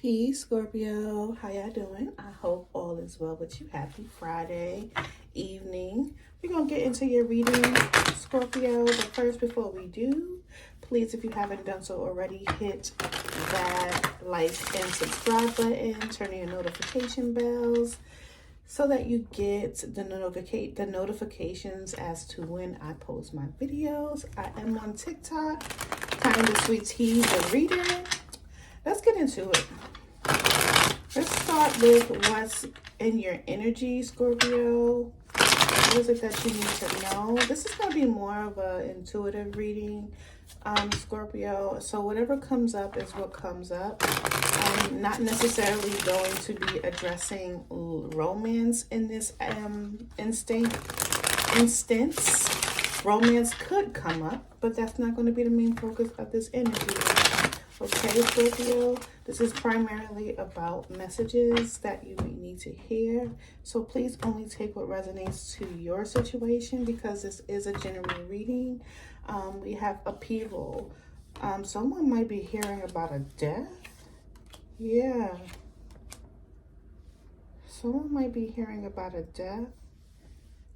Peace, Scorpio. How y'all doing? I hope all is well with you. Happy Friday evening. We're going to get into your reading, Scorpio. But first, before we do, please, if you haven't done so already, hit that like and subscribe button. Turn on your notification bells so that you get the notifications as to when I post my videos. I am on TikTok, kind of sweet tea, the reader. Let's get into it. Let's start with what's in your energy, Scorpio. What is it that you need to know? This is going to be more of an intuitive reading, Scorpio. So whatever comes up is what comes up. I'm not necessarily going to be addressing romance in this instance. Romance could come up, but that's not going to be the main focus of this energy. Okay, Scorpio, this is primarily about messages that you may need to hear. So please only take what resonates to your situation because this is a general reading. We have upheaval. Someone might be hearing about a death. Yeah. Someone might be hearing about a death.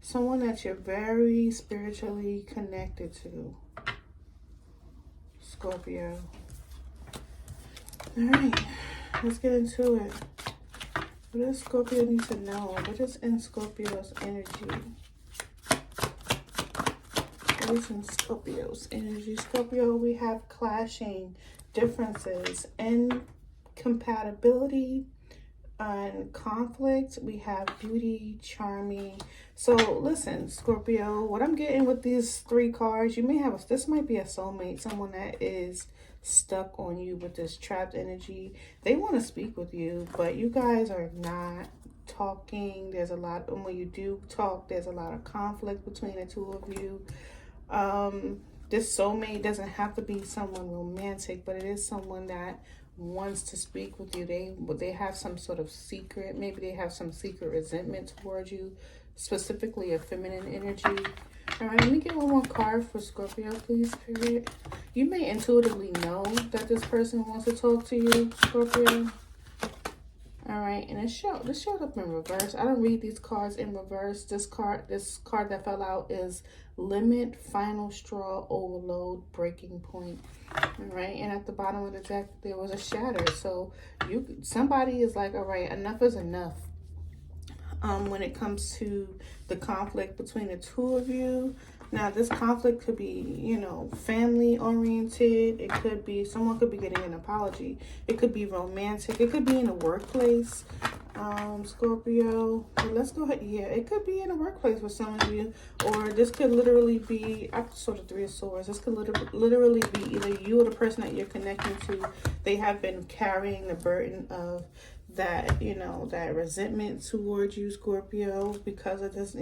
Someone that you're very spiritually connected to, Scorpio. All right, let's get into it. What does Scorpio need to know? What is in Scorpio's energy? What is in Scorpio's energy? Scorpio, we have clashing differences, incompatibility, and conflict. We have beauty, charming. So listen, Scorpio, what I'm getting with these three cards, you may have, this might be a soulmate, someone that is stuck on you with this trapped energy. They want to speak with you, but you guys are not talking. There's a lot, and when you do talk, there's a lot of conflict between the two of you. This soulmate doesn't have to be someone romantic, but it is someone that wants to speak with you. They have some sort of secret, maybe they have some secret resentment towards you, specifically a feminine energy. All right, let me get one more card for Scorpio, please, Spirit. You may intuitively know that this person wants to talk to you, Scorpio. All right, and this showed up in reverse. I don't read these cards in reverse. This card that fell out is limit, final straw, overload, breaking point. All right, and at the bottom of the deck, there was a shatter. So somebody is like, all right, enough is enough. When it comes to the conflict between the two of you. Now, this conflict could be, family oriented. It could be, someone could be getting an apology. It could be romantic. It could be in the workplace, Scorpio. But let's go ahead. Yeah, it could be in the workplace with some of you. Or this could literally be, I saw the Three of Swords. This could literally be either you or the person that you're connecting to. They have been carrying the burden of that, that resentment towards you, Scorpio, because of this,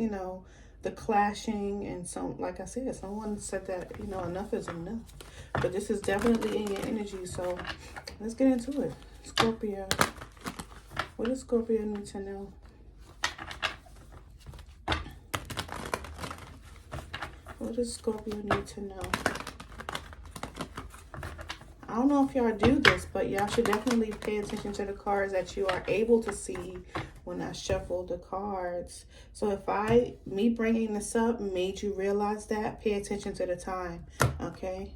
the clashing. And some, like I said, someone said that, enough is enough. But this is definitely in your energy. So let's get into it. Scorpio, what does Scorpio need to know? What does Scorpio need to know? I don't know if y'all do this, but y'all should definitely pay attention to the cards that you are able to see when I shuffle the cards. So if me bringing this up made you realize that, pay attention to the time, okay?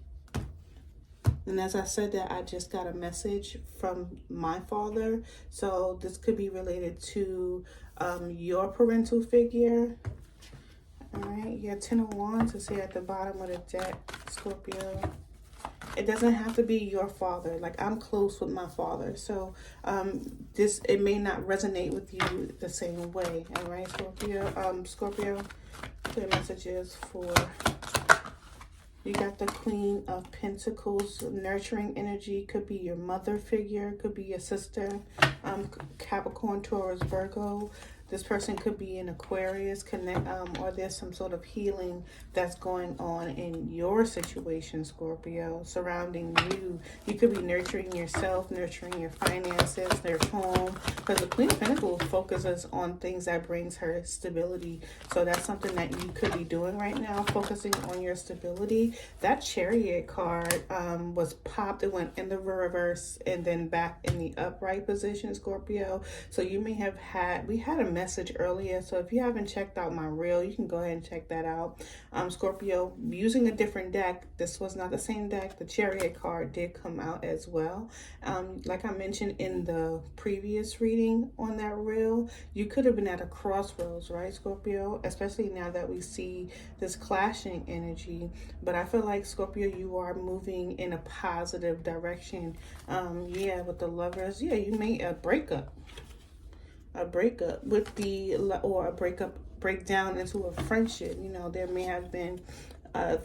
And as I said that, I just got a message from my father. So this could be related to your parental figure. All right, you got 10 of Wands is here at the bottom of the deck, Scorpio. It doesn't have to be your father. Like, I'm close with my father. So it may not resonate with you the same way. All right, Scorpio. Scorpio, clear messages for, you got the Queen of Pentacles, nurturing energy. Could be your mother figure. Could be your sister. Capricorn, Taurus, Virgo. This person could be an Aquarius, or there's some sort of healing that's going on in your situation, Scorpio, surrounding you. You could be nurturing yourself, nurturing your finances, their home, because the Queen of Pentacles focuses on things that brings her stability. So that's something that you could be doing right now, focusing on your stability. That Chariot card was popped. It went in the reverse and then back in the upright position, Scorpio. So you may have we had a message earlier. So if you haven't checked out my reel, you can go ahead and check that out. Scorpio, using a different deck. This was not the same deck. The Chariot card did come out as well. Like I mentioned in the previous reading on that reel, you could have been at a crossroads, right, Scorpio? Especially now that we see this clashing energy. But I feel like, Scorpio, you are moving in a positive direction. Yeah, with the Lovers. Yeah, you made a breakup with or a breakdown into a friendship. You know, there may have been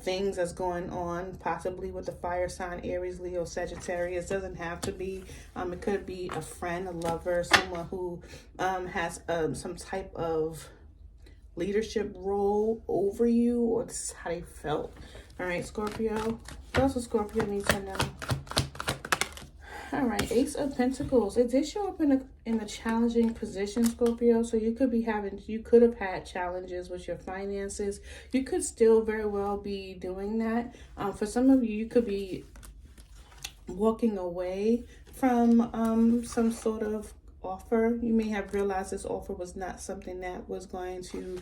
things that's going on, possibly with the fire sign, Aries, Leo, Sagittarius. Doesn't have to be. It could be a friend, a lover, someone who has some type of leadership role over you, or this is how they felt. All right, Scorpio. What else does Scorpio need to know? All right, Ace of Pentacles. It did show up in a challenging position, Scorpio. So you could have had challenges with your finances. You could still very well be doing that. For some of you, you could be walking away from some sort of offer. You may have realized this offer was not something that was going to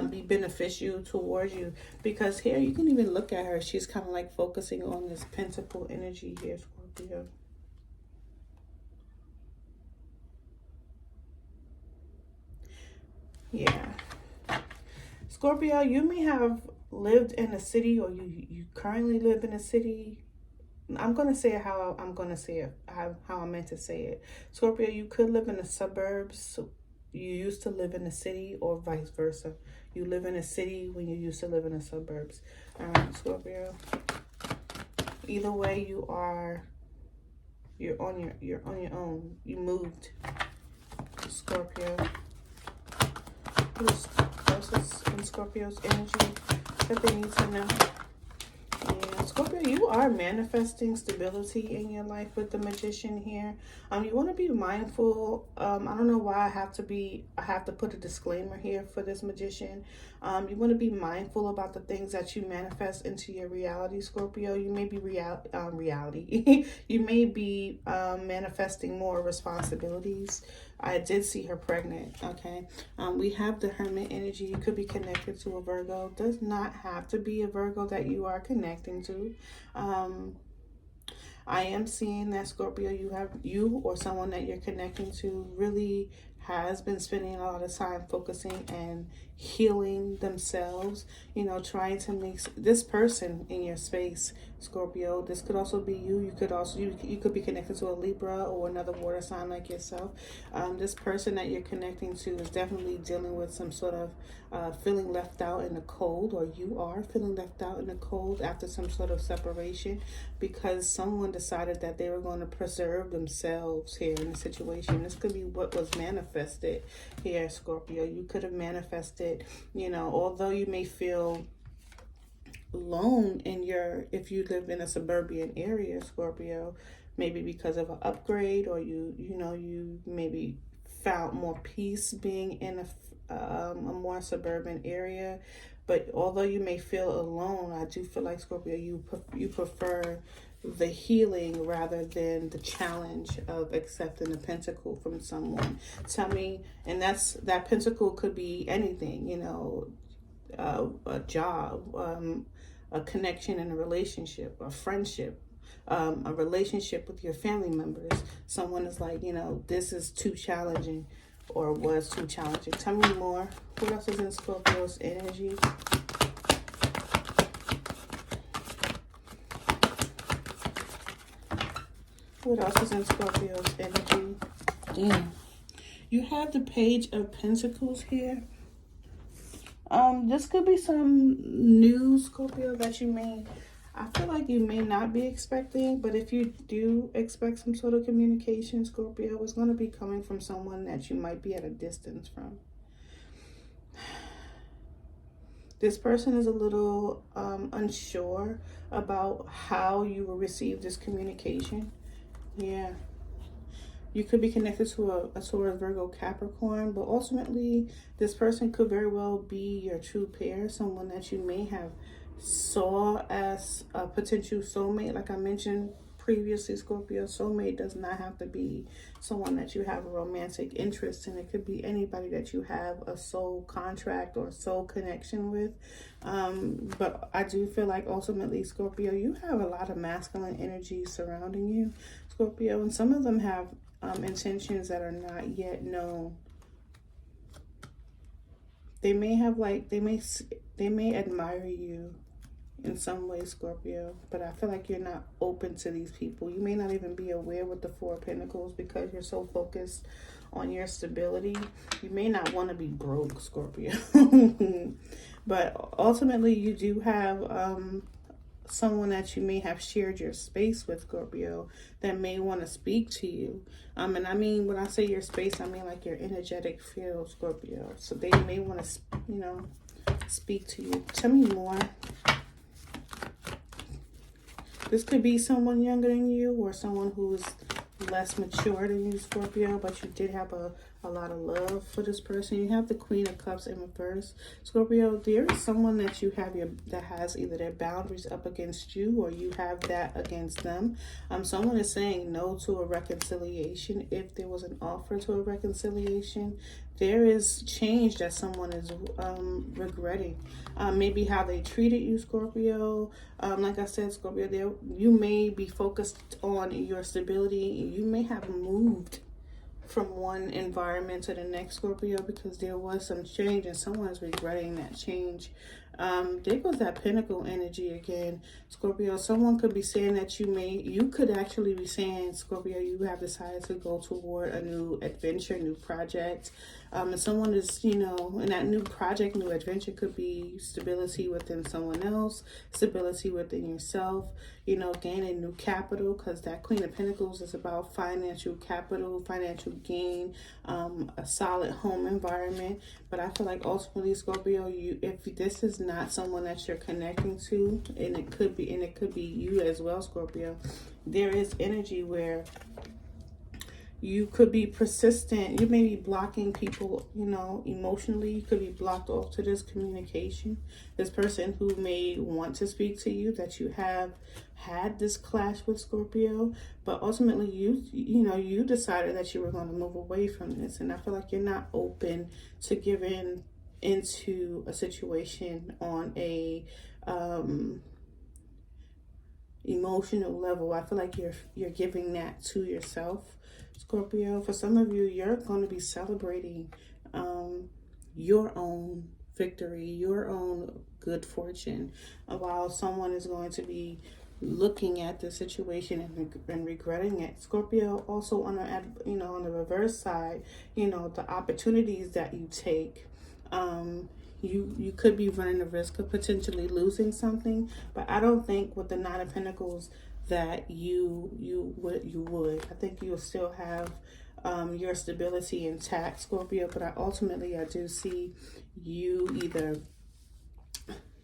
be beneficial towards you, because here you can even look at her. She's kind of like focusing on this pentacle energy here, Scorpio. Yeah. Scorpio, you may have lived in a city, or you currently live in a city. I'm going to say it how I'm going to say it, how I meant to say it. Scorpio, you could live in the suburbs. So you used to live in the city, or vice versa. You live in a city when you used to live in the suburbs. All right, Scorpio. Either way, you're on your own. You moved, Scorpio. What is in Scorpio's energy that they need to know? Yeah, Scorpio, you are manifesting stability in your life with the Magician here. You want to be mindful. I don't know why I have to put a disclaimer here for this Magician. You want to be mindful about the things that you manifest into your reality, Scorpio. You may be reality. You may be manifesting more responsibilities. I did see her pregnant, okay? We have the Hermit energy. You could be connected to a Virgo. Does not have to be a Virgo that you are connecting to. I am seeing that, Scorpio, you or someone that you're connecting to really has been spending a lot of time focusing and healing themselves, you know, trying to make this person in your space, Scorpio. This could also be you. You could be connected to a Libra or another water sign like yourself. This person that you're connecting to is definitely dealing with some sort of feeling left out in the cold, or you are feeling left out in the cold after some sort of separation, because someone decided that they were going to preserve themselves here in the situation. This could be what was manifested here, Scorpio. You could have manifested, you know, although you may feel alone if you live in a suburban area, Scorpio, maybe because of an upgrade, or you maybe found more peace being in a more suburban area. But although you may feel alone, I do feel like, Scorpio, you prefer the healing rather than the challenge of accepting a pentacle from someone. Tell me, and that pentacle could be anything, you know, a job, a connection in a relationship, a friendship, a relationship with your family members. Someone is like, you know, this is too challenging, or was too challenging. Tell me more. What else is in Scorpio's energy? What else is in Scorpio's energy? Damn. You have the Page of Pentacles here. This could be some news, Scorpio, that I feel like you may not be expecting, but if you do expect some sort of communication, Scorpio, it's going to be coming from someone that you might be at a distance from. This person is a little unsure about how you will receive this communication. Yeah. You could be connected to a Taurus, Virgo, Capricorn, but ultimately this person could very well be your true pair, someone that you may have saw as a potential soulmate. Like I mentioned previously, Scorpio, soulmate does not have to be someone that you have a romantic interest in. It could be anybody that you have a soul contract or soul connection with. But I do feel like ultimately, Scorpio, you have a lot of masculine energy surrounding you, Scorpio, and some of them have intentions that are not yet known. They may have they may admire you in some way, Scorpio, but I feel like you're not open to these people. You may not even be aware with the Four of Pentacles because you're so focused on your stability. You may not want to be broke, Scorpio. But ultimately, you do have someone that you may have shared your space with, Scorpio, that may want to speak to you. And I mean, when I say your space, I mean like your energetic field, Scorpio. So they may want to, speak to you. Tell me more. This could be someone younger than you or someone who's less mature than you, Scorpio, but you did have a lot of love for this person. You have the Queen of Cups in reverse, Scorpio. There is someone that you have that has either their boundaries up against you or you have that against them. Someone is saying no to a reconciliation. If there was an offer to a reconciliation, there is change that someone is regretting. Maybe how they treated you, Scorpio. Like I said, Scorpio, you may be focused on your stability. You may have moved from one environment to the next, Scorpio, because there was some change and someone is regretting that change. There goes that Pentacle energy again, Scorpio. Someone could be saying that you could actually be saying, Scorpio, you have decided to go toward a new adventure, new project. And someone is, in that new project, new adventure could be stability within someone else, stability within yourself, gaining new capital, because that Queen of Pentacles is about financial capital, financial gain, a solid home environment. But I feel like ultimately, Scorpio, if this is not someone that you're connecting to, and it could be you as well, Scorpio, there is energy where you could be persistent. You may be blocking people, emotionally. You could be blocked off to this communication. This person who may want to speak to you, that you have had this clash with, Scorpio, but ultimately you decided that you were going to move away from this. And I feel like you're not open to giving into a situation on a emotional level. I feel like you're giving that to yourself, Scorpio. For some of you, you're going to be celebrating your own victory, your own good fortune, while someone is going to be looking at the situation and regretting it, Scorpio. Also on the reverse side, the opportunities that you take, you could be running the risk of potentially losing something, but I don't think with the Nine of Pentacles that you would. I think you'll still have your stability intact, Scorpio. But I do see you either,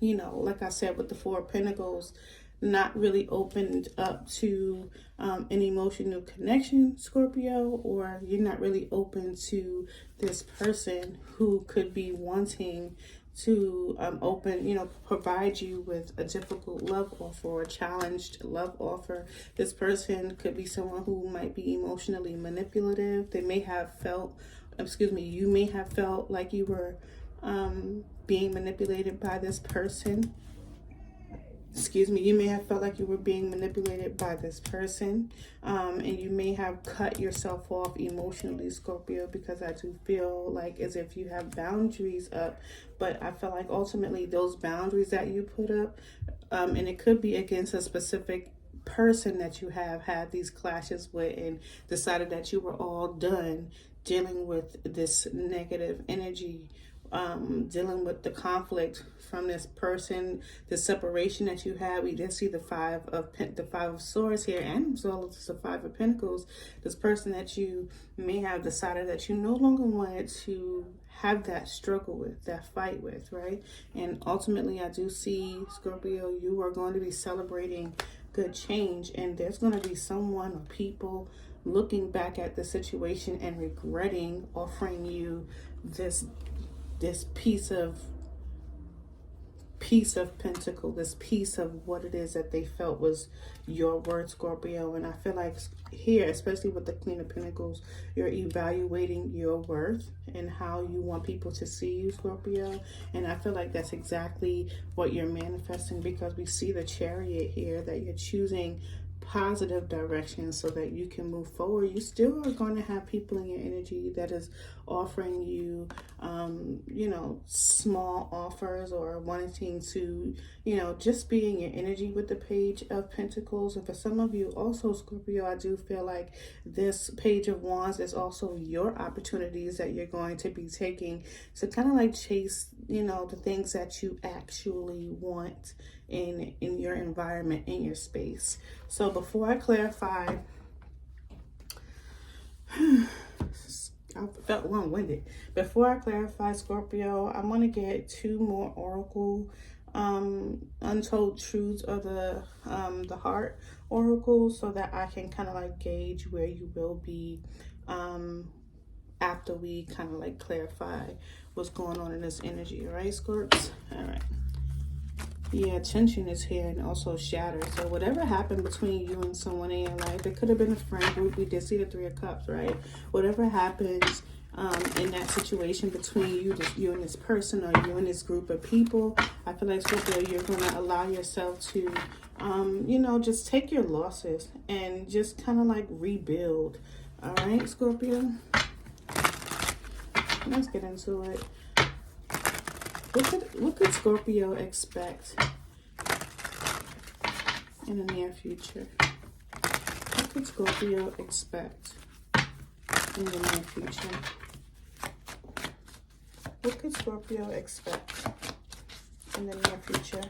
like I said, with the Four of Pentacles, not really opened up to an emotional connection, Scorpio, or you're not really open to this person who could be wanting to provide you with a difficult love offer or a challenged love offer. This person could be someone who might be emotionally manipulative. You may have felt like you were being manipulated by this person. You may have felt like you were being manipulated by this person, and you may have cut yourself off emotionally, Scorpio, because I do feel like as if you have boundaries up, but I feel like ultimately those boundaries that you put up, and it could be against a specific person that you have had these clashes with and decided that you were all done dealing with this negative energy dealing with the conflict from this person, the separation that you have. We did see the Five of Swords here, and as well as the Five of Pentacles. This person that you may have decided that you no longer wanted to have that struggle with, that fight with, right? And ultimately, I do see, Scorpio, you are going to be celebrating good change, and there's going to be someone or people looking back at the situation and regretting offering you this piece of pentacle, this piece of what it is that they felt was your worth, Scorpio. And I feel like here, especially with the Queen of Pentacles, you're evaluating your worth and how you want people to see you, Scorpio. And I feel like that's exactly what you're manifesting, because we see the Chariot here, that you're choosing positive direction so that you can move forward. You still are going to have people in your energy that is offering you small offers, or wanting to just be in your energy with the Page of Pentacles. And for some of you also, Scorpio, I do feel like this Page of Wands is also your opportunities that you're going to be taking to kind of like chase the things that you actually want in your environment, in your space. So before I clarify, I felt long-winded. Before I clarify, Scorpio, I'm going to get 2 more Oracle Untold Truths of the Heart Oracle, so that I can kind of like gauge where you will be after we kind of like clarify what's going on in this energy. All right, Scorps? All right. Yeah, tension is here, and also shatter. So whatever happened between you and someone in your life, it could have been a friend group. We did see the 3 of Cups, right? Whatever happens in that situation between you and this person, or you and this group of people, I feel like, Scorpio, you're going to allow yourself to, just take your losses and just kind of like rebuild. All right, Scorpio? Let's get into it. What could Scorpio expect in the near future? What could Scorpio expect in the near future? What could Scorpio expect in the near future?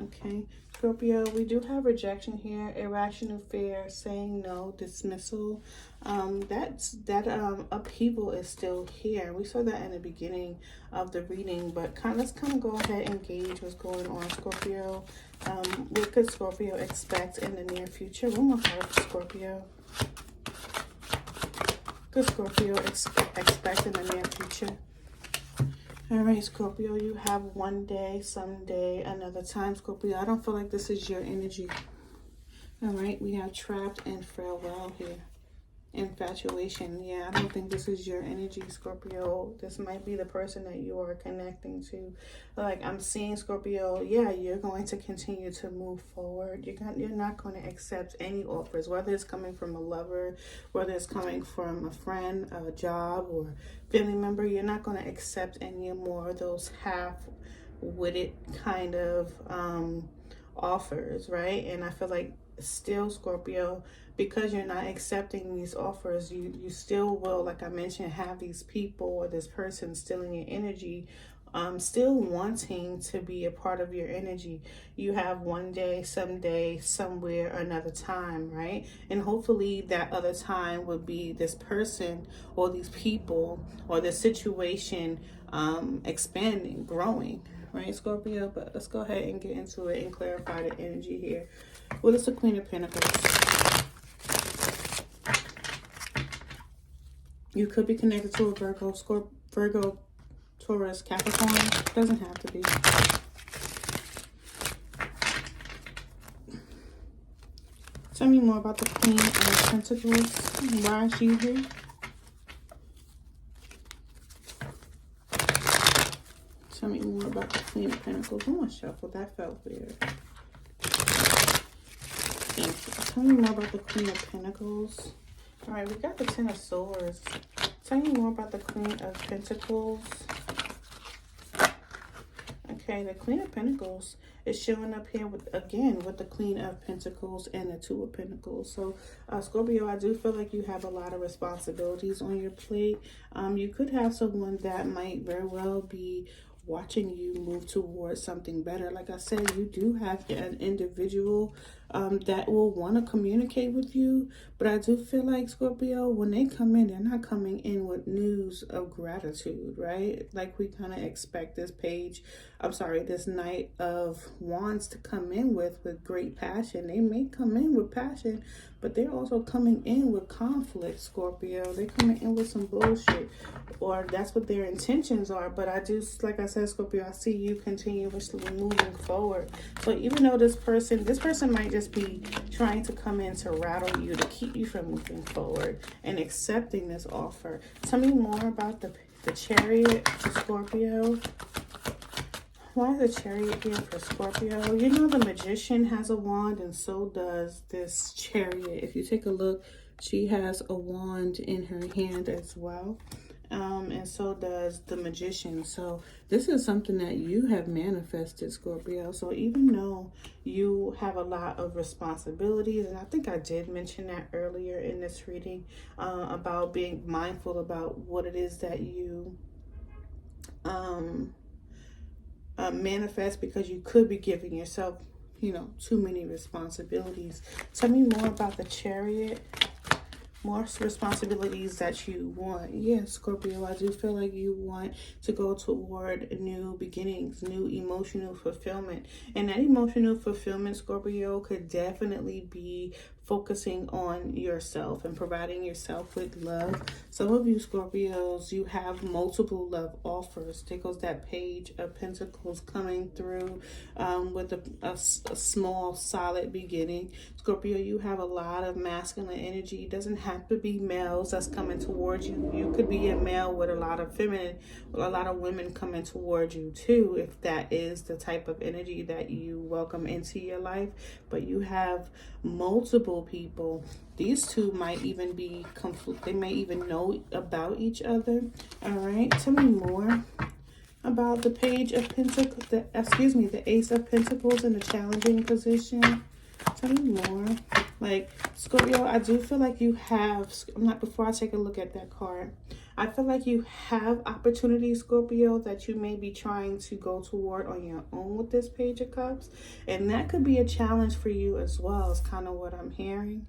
Okay, Scorpio, we do have rejection here, irrational fear, saying no, dismissal. That upheaval is still here. We saw that in the beginning of the reading, but let's kind of go ahead and gauge what's going on, Scorpio. What could Scorpio expect in the near future? One more card for Scorpio. What could Scorpio expect in the near future? All right, Scorpio, you have one day, someday, another time, Scorpio. I don't feel like this is your energy. All right, we have trapped and farewell here. Infatuation. Yeah, I don't think this is your energy, Scorpio. This might be the person that you are connecting to. Like, I'm seeing, Scorpio, yeah, you're going to continue to move forward. You're not going to accept any offers, whether it's coming from a lover, whether it's coming from a friend, a job, or family member. You're not going to accept any more of those half-witted kind of offers, right? And I feel like still, Scorpio, because you're not accepting these offers, you still will, like I mentioned, have these people or this person still in your energy, still wanting to be a part of your energy. You have one day, someday, somewhere, another time, right? And hopefully that other time would be this person or these people or the situation expanding, growing, right, Scorpio? But let's go ahead and get into it and clarify the energy here. What is the Queen of Pentacles? You could be connected to a Virgo, Taurus, Capricorn. Doesn't have to be. Tell me more about the Queen of Pentacles. Why is she here? Tell me more about the Queen of Pentacles. I'm going to shuffle. That felt weird. Thank you. Tell me more about the Queen of Pentacles. All right, we got the Ten of Swords. Tell me more about the Queen of Pentacles. Okay, Okay, the Queen of Pentacles is showing up here with, again, with the Queen of Pentacles and the Two of Pentacles. So, Scorpio, I do feel like you have a lot of responsibilities on your plate. You could have someone that might very well be watching you move towards something better. Like I said, you do have an individual that will want to communicate with you, but I do feel like, Scorpio, when they come in, they're not coming in with news of gratitude, right? Like we kind of expect this this Knight of Wands to come in with great passion. They may come in with passion, but they're also coming in with conflict, Scorpio. They're coming in with some bullshit, or that's what their intentions are. But I do, like I said, Scorpio, I see you continuously moving forward. So even though this person might just be trying to come in to rattle you, to keep you from moving forward and accepting this offer. Tell me more about the Chariot for Scorpio. Why is the Chariot here for Scorpio? You know, the Magician has a wand, and so does this Chariot. If you take a look, she has a wand in her hand as well. And so does the Magician. So this is something that you have manifested, Scorpio. So even though you have a lot of responsibilities, and I think I did mention that earlier in this reading, about being mindful about what it is that you manifest, because you could be giving yourself, you know, too many responsibilities. Tell me more about the Chariot. More responsibilities that you want. Yeah, Scorpio, I do feel like you want to go toward new beginnings, new emotional fulfillment. And that emotional fulfillment, Scorpio, could definitely be focusing on yourself and providing yourself with love. Some of you Scorpios, you have multiple love offers. There goes that Page of Pentacles coming through with a small, solid beginning. Scorpio, you have a lot of masculine energy. It doesn't have to be males that's coming towards you. You could be a male with a lot of feminine, with a lot of women coming towards you too, if that is the type of energy that you welcome into your life. But you have multiple people. These two might even be conflict. They may even know about each other. All right, tell me more about the Page of Pentacles, the Ace of Pentacles in a challenging position. Tell me more. Like, Scorpio, I do feel like you have, before I take a look at that card, I feel like you have opportunities, Scorpio, that you may be trying to go toward on your own with this Page of Cups. And that could be a challenge for you as well, is kind of what I'm hearing.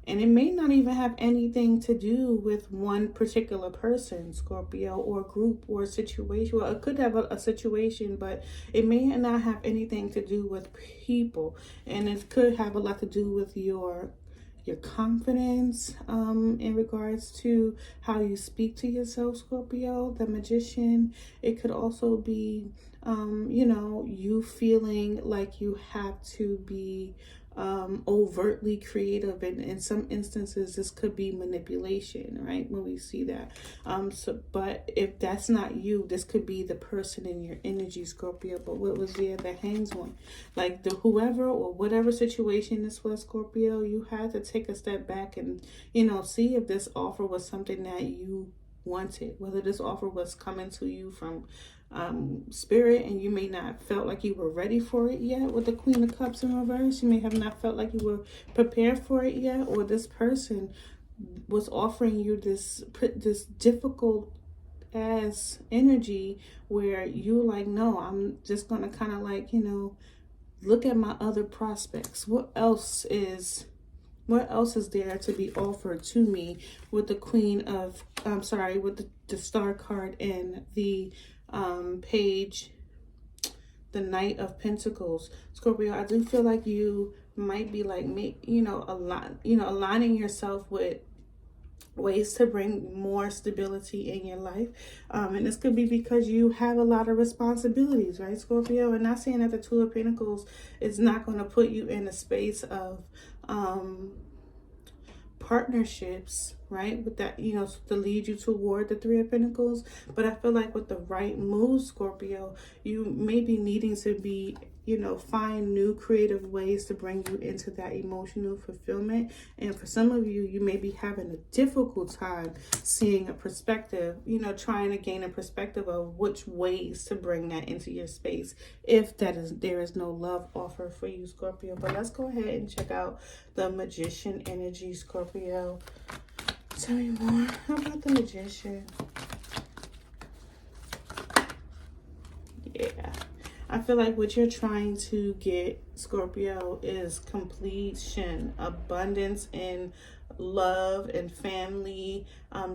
And it may not even have anything to do with one particular person, Scorpio, or group or situation. Well, it could have a situation, but it may not have anything to do with people. And it could have a lot to do with your confidence in regards to how you speak to yourself, Scorpio. The Magician, it could also be you know, you feeling like you have to be overtly creative, and in some instances this could be manipulation, right, when we see that. But if that's not you, this could be the person in your energy, Scorpio. But what was there, the Hanged One, like the whoever or whatever situation this was, Scorpio, you had to take a step back and, you know, see if this offer was something that you wanted, whether this offer was coming to you from spirit, and you may not felt like you were ready for it yet with the Queen of Cups in reverse. You may have not felt like you were prepared for it yet, or this person was offering you this difficult as energy where you're like, no, I'm just gonna kind of like, you know, look at my other prospects. What else is there to be offered to me with the Queen of, with the Star card and the Page, the Knight of Pentacles. Scorpio, I do feel like you might be like me, aligning yourself with ways to bring more stability in your life. And this could be because you have a lot of responsibilities, right, Scorpio? And not saying that the Two of Pentacles is not going to put you in a space of partnerships, right, with that, you know, to lead you toward the Three of Pentacles. But I feel like with the right move, Scorpio, you may be needing to be you know, find new creative ways to bring you into that emotional fulfillment. And for some of you, you may be having a difficult time seeing a perspective, you know, trying to gain a perspective of which ways to bring that into your space, if there is no love offer for you, Scorpio. But let's go ahead and check out the Magician energy, Scorpio. Tell me more about the Magician. Yeah, I feel like what you're trying to get, Scorpio, is completion, abundance in love and family.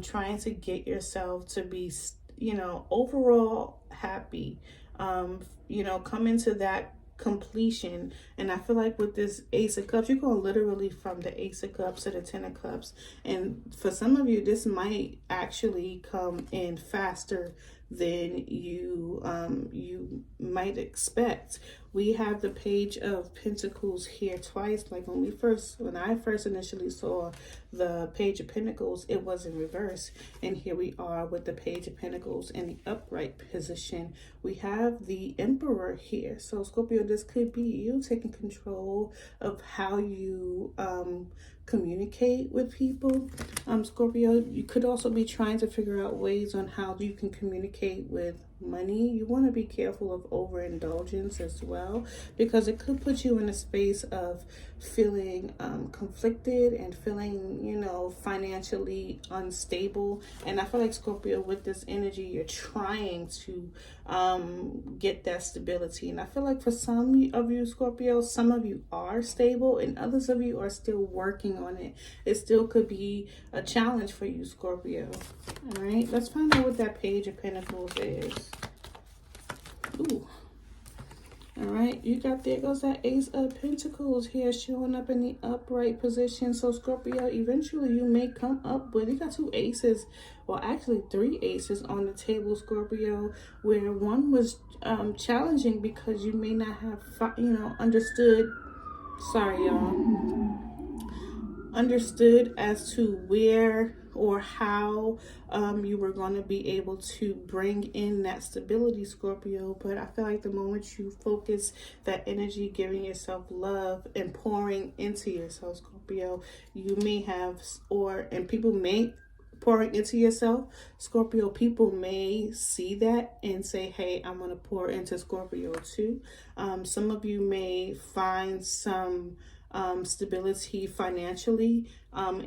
Trying to get yourself to be, you know, overall happy. You know, come into that completion. And I feel like with this Ace of Cups, you're going literally from the Ace of Cups to the Ten of Cups. And for some of you, this might actually come in faster than you might expect. We have the Page of Pentacles here twice. Like when I first initially saw the Page of Pentacles, it was in reverse, and here we are with the Page of Pentacles in the upright position. We have the Emperor here. So Scorpio, this could be you taking control of how you communicate with people. Scorpio, you could also be trying to figure out ways on how you can communicate with money. You want to be careful of overindulgence as well, because it could put you in a space of feeling conflicted and feeling, you know, financially unstable. And I feel like, Scorpio, with this energy, you're trying to get that stability. And I feel like for some of you, Scorpio, some of you are stable and others of you are still working on it. It still could be a challenge for you, Scorpio. All right, let's find out what that Page of Pentacles is. Ooh. All right, you got, there goes that Ace of Pentacles here showing up in the upright position. So Scorpio, eventually you may come up with, you got two aces, well actually three aces on the table, Scorpio, where one was challenging because you may not have, you know, understood, sorry y'all, understood as to where or how you were going to be able to bring in that stability, Scorpio. But I feel like the moment you focus that energy, giving yourself love and pouring into yourself, Scorpio, you may have, and people may, pouring into yourself, Scorpio, people may see that and say, hey, I'm going to pour into Scorpio too. Some of you may find some stability financially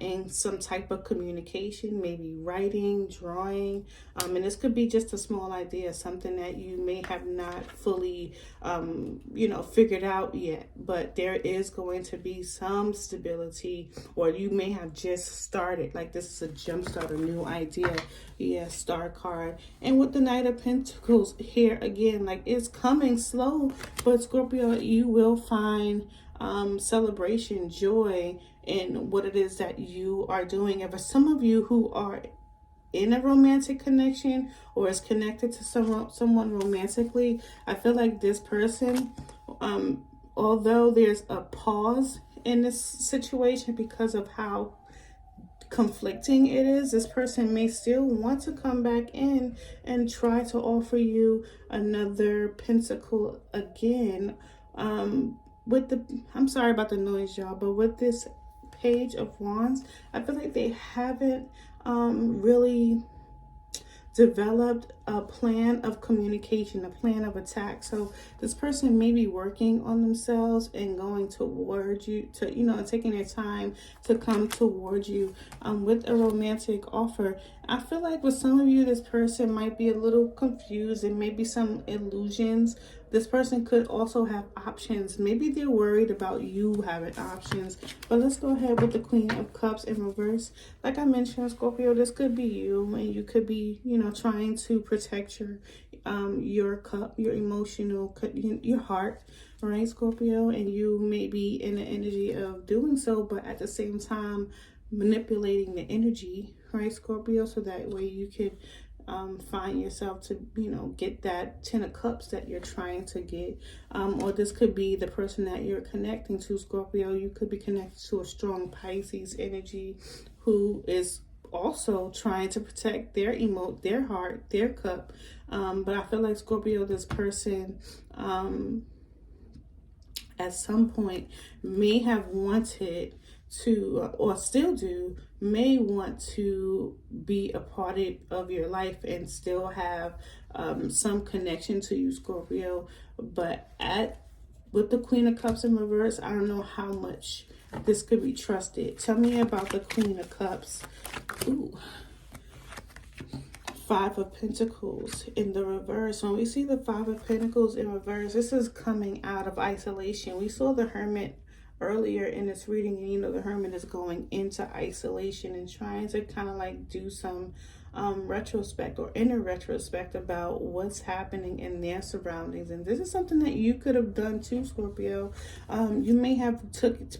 in some type of communication, maybe writing, drawing, and this could be just a small idea, something that you may have not fully you know, figured out yet, but there is going to be some stability, or you may have just started, like this is a jump start, a new idea. Yeah, Star card. And with the Knight of Pentacles here again, like it's coming slow, but Scorpio, you will find celebration, joy in what it is that you are doing. And for some of you who are in a romantic connection or is connected to someone romantically, I feel like this person, although there's a pause in this situation because of how conflicting it is, this person may still want to come back in and try to offer you another pentacle again. With the, I'm sorry about the noise, y'all, but with this Page of Wands, I feel like they haven't really developed a plan of communication, a plan of attack. So this person may be working on themselves and going towards you, to, you know, taking their time to come towards you with a romantic offer. I feel like with some of you, this person might be a little confused and maybe some illusions. This person could also have options. Maybe they're worried about you having options. But let's go ahead with the Queen of Cups in reverse. Like I mentioned, Scorpio, this could be you, and you could be, you know, trying to protect your cup, your emotional, your heart, right, Scorpio? And you may be in the energy of doing so, but at the same time manipulating the energy, right, Scorpio, so that way you could find yourself to, you know, get that 10 of Cups that you're trying to get. Or this could be the person that you're connecting to, Scorpio. You could be connected to a strong Pisces energy who is also trying to protect their heart, their cup. But I feel like, Scorpio, this person at some point may have wanted to, or still do, may want to be a part of your life and still have some connection to you, Scorpio. But with the Queen of Cups in reverse, I don't know how much this could be trusted. Tell me about the Queen of Cups. Ooh. Five of Pentacles in the reverse. When we see the Five of Pentacles in reverse, this is coming out of isolation. We saw the Hermit earlier in this reading, and you know the Hermit is going into isolation and trying to kind of like do some retrospect or inner retrospect about what's happening in their surroundings. And this is something that you could have done too, Scorpio. You may have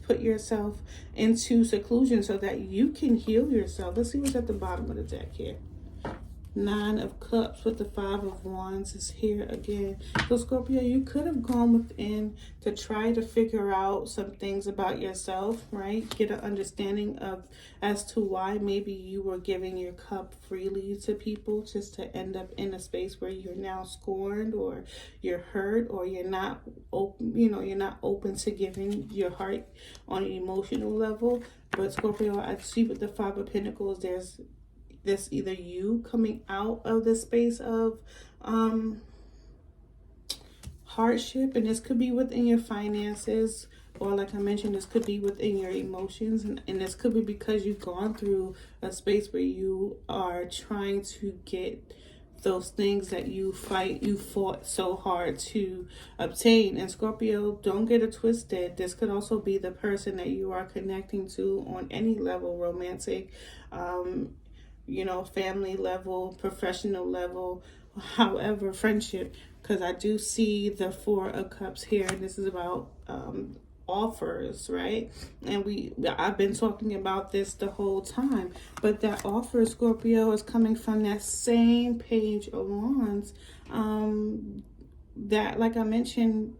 put yourself into seclusion so that you can heal yourself. Let's see what's at the bottom of the deck here. Nine of Cups with the Five of Wands is here again. So Scorpio, you could have gone within to try to figure out some things about yourself, right? Get an understanding of as to why maybe you were giving your cup freely to people just to end up in a space where you're now scorned, or you're hurt, or you're not open, you're not open to giving your heart on an emotional level. But Scorpio, I see with the Five of Pentacles, there's either you coming out of the space of hardship, and this could be within your finances, or like I mentioned, this could be within your emotions, and this could be because you've gone through a space where you are trying to get those things that you fought so hard to obtain. And Scorpio, don't get it twisted. This could also be the person that you are connecting to on any level, romantic, family level, professional level, however, friendship, because I do see the Four of Cups here, and this is about offers, right? And I've been talking about this the whole time, but that offer, Scorpio, is coming from that same Page of Wands. That, like I mentioned,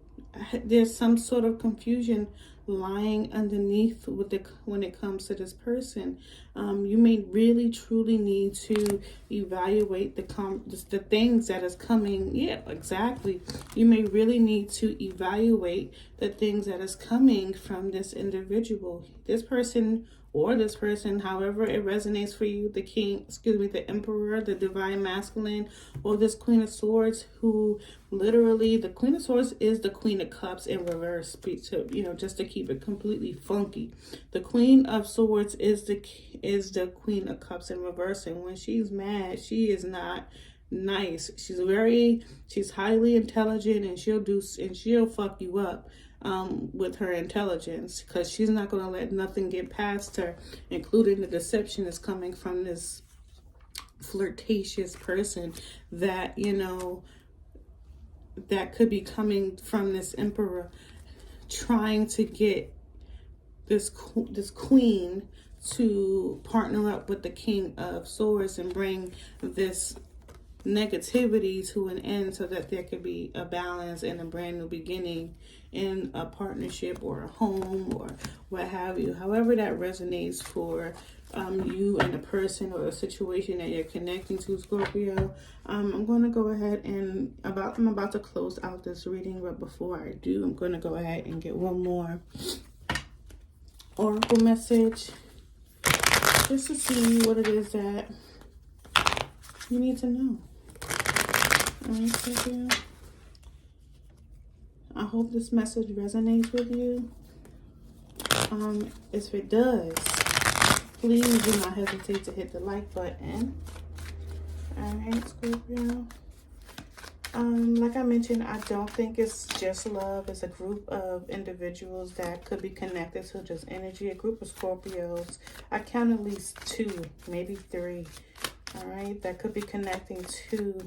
there's some sort of confusion lying underneath when it comes to this person. You may really truly need to evaluate the things that is coming. Yeah, exactly. You may really need to evaluate the things that is coming from this individual, this person, however it resonates for you, the Emperor, the Divine Masculine, or this Queen of Swords, who literally, the Queen of Swords is the Queen of Cups in reverse, just to keep it completely funky. The Queen of Swords is the Queen of Cups in reverse, and when she's mad, she is not nice. She's highly intelligent, and she'll fuck you up with her intelligence, because she's not going to let nothing get past her, including the deception that's coming from this flirtatious person that that could be coming from this Emperor, trying to get this queen to partner up with the King of Swords and bring this negativity to an end, so that there could be a balance and a brand new beginning in a partnership or a home or what have you. However that resonates for you and a person or a situation that you're connecting to, Scorpio. I'm going to go ahead and I'm about to close out this reading, but before I do, I'm going to go ahead and get one more oracle message just to see what it is that you need to know. All right, Scorpio. I hope this message resonates with you. If it does, please do not hesitate to hit the like button. All right, Scorpio. Like I mentioned, I don't think it's just love. It's a group of individuals that could be connected to just energy. A group of Scorpios. I count at least 2, maybe 3. All right, that could be connecting to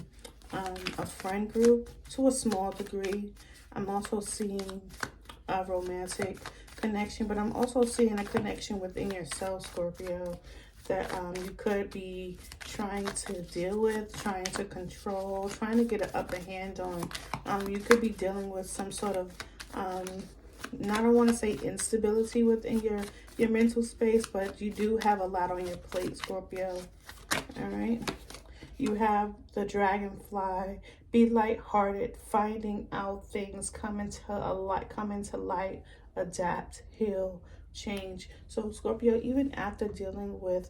a friend group to a small degree. I'm also seeing a romantic connection, but I'm also seeing a connection within yourself, Scorpio, that you could be trying to deal with, trying to control, trying to get an upper hand on. You could be dealing with some sort of, I don't want to say instability within your mental space, but you do have a lot on your plate, Scorpio. All right. You have the dragonfly Be lighthearted, finding out things, come into light, adapt, heal, change. So Scorpio, even after dealing with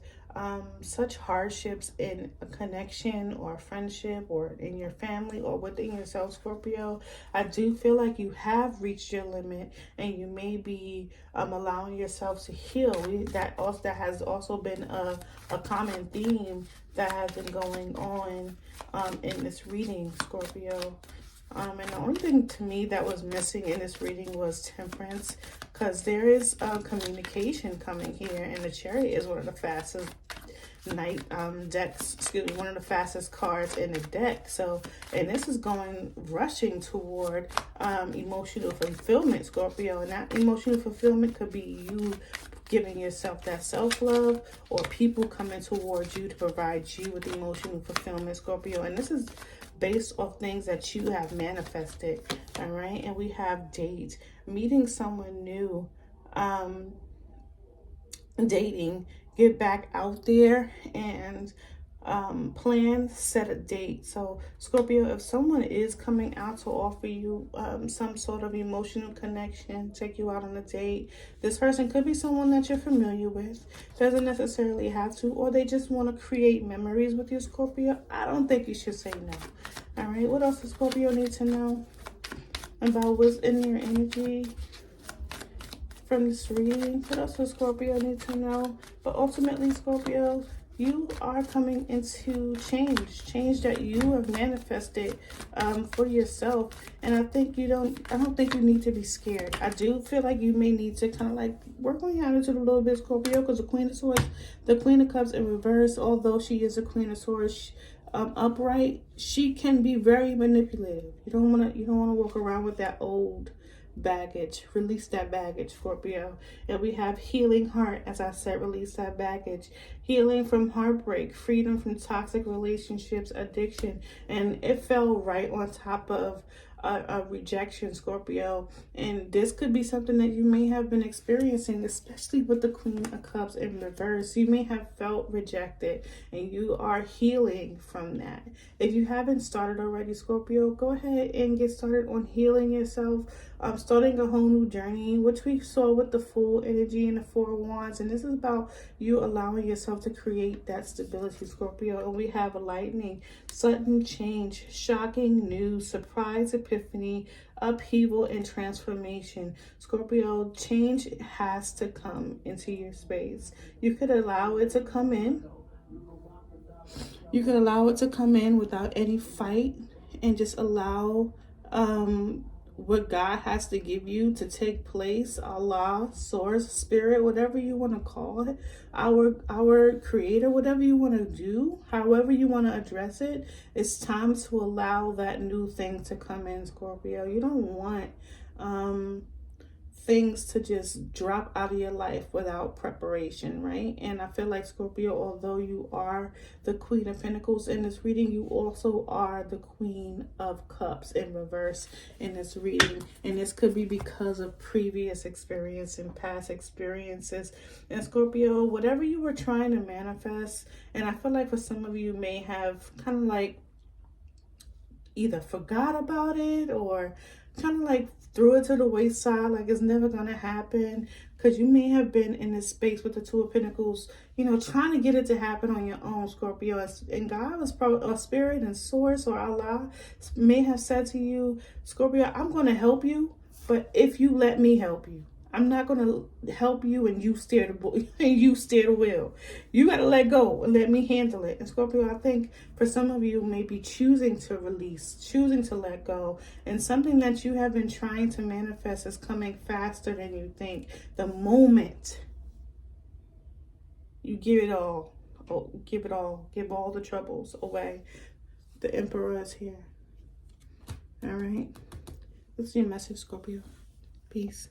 such hardships in a connection or a friendship or in your family or within yourself, Scorpio, I do feel like you have reached your limit and you may be allowing yourself to heal. That has also been a common theme that has been going on in this reading, Scorpio. And the only thing to me that was missing in this reading was temperance, because there is communication coming here, and the Chariot is one of the fastest one of the fastest cards in the deck. So, and this is rushing toward emotional fulfillment, Scorpio, and that emotional fulfillment could be you giving yourself that self-love, or people coming towards you to provide you with emotional fulfillment, Scorpio. And this is based off things that you have manifested. All right, and we have date, meeting someone new, dating, get back out there and plan, set a date. So Scorpio, if someone is coming out to offer you some sort of emotional connection, take you out on a date, this person could be someone that you're familiar with, doesn't necessarily have to, or they just want to create memories with you, Scorpio. I don't think you should say no. All right, what else does Scorpio need to know about what's in your energy from this reading? What else does Scorpio need to know? But ultimately, Scorpio, you are coming into change that you have manifested for yourself. And I don't think you need to be scared. I do feel like you may need to kind of like work on your attitude a little bit, Scorpio, because the Queen of Cups in reverse, although she is a Queen of Swords upright, she can be very manipulative. You don't want to walk around with that old baggage. Release that baggage, Scorpio. And we have healing heart. As I said, release that baggage. Healing from heartbreak, freedom from toxic relationships, addiction. And it fell right on top of a rejection, Scorpio. And this could be something that you may have been experiencing, especially with the Queen of Cups in reverse. You may have felt rejected and you are healing from that. If you haven't started already, Scorpio, go ahead and get started on healing yourself, starting a whole new journey, which we saw with the Fool energy and the Four of Wands. And this is about you allowing yourself to create that stability, Scorpio. And we have a lightning, sudden change, shocking news, surprise epiphany, upheaval, and transformation. Scorpio, change has to come into your space. You could allow it to come in. You can allow it to come in without any fight and just allow what God has to give you to take place. Allah, source, spirit, whatever you want to call it, our creator, whatever you want to do, however you want to address it, it's time to allow that new thing to come in, Scorpio. You don't want things to just drop out of your life without preparation, right? And I feel like, Scorpio, although you are the Queen of Pentacles in this reading, you also are the Queen of Cups in reverse in this reading. And this could be because of previous experience and past experiences. And Scorpio, whatever you were trying to manifest, and I feel like for some of you may have kind of like either forgot about it or kind of like threw it to the wayside, like it's never gonna happen, because you may have been in this space with the Two of Pentacles, trying to get it to happen on your own, Scorpio. And God was probably, or spirit and source or Allah may have said to you, Scorpio, I'm gonna help you, but if you let me help you, I'm not gonna help you and you steer the wheel. You gotta let go and let me handle it. And Scorpio, I think for some of you may be choosing to release, choosing to let go, and something that you have been trying to manifest is coming faster than you think. The moment you give it all, give all the troubles away. The Emperor is here. All right. What's your message, Scorpio? Peace.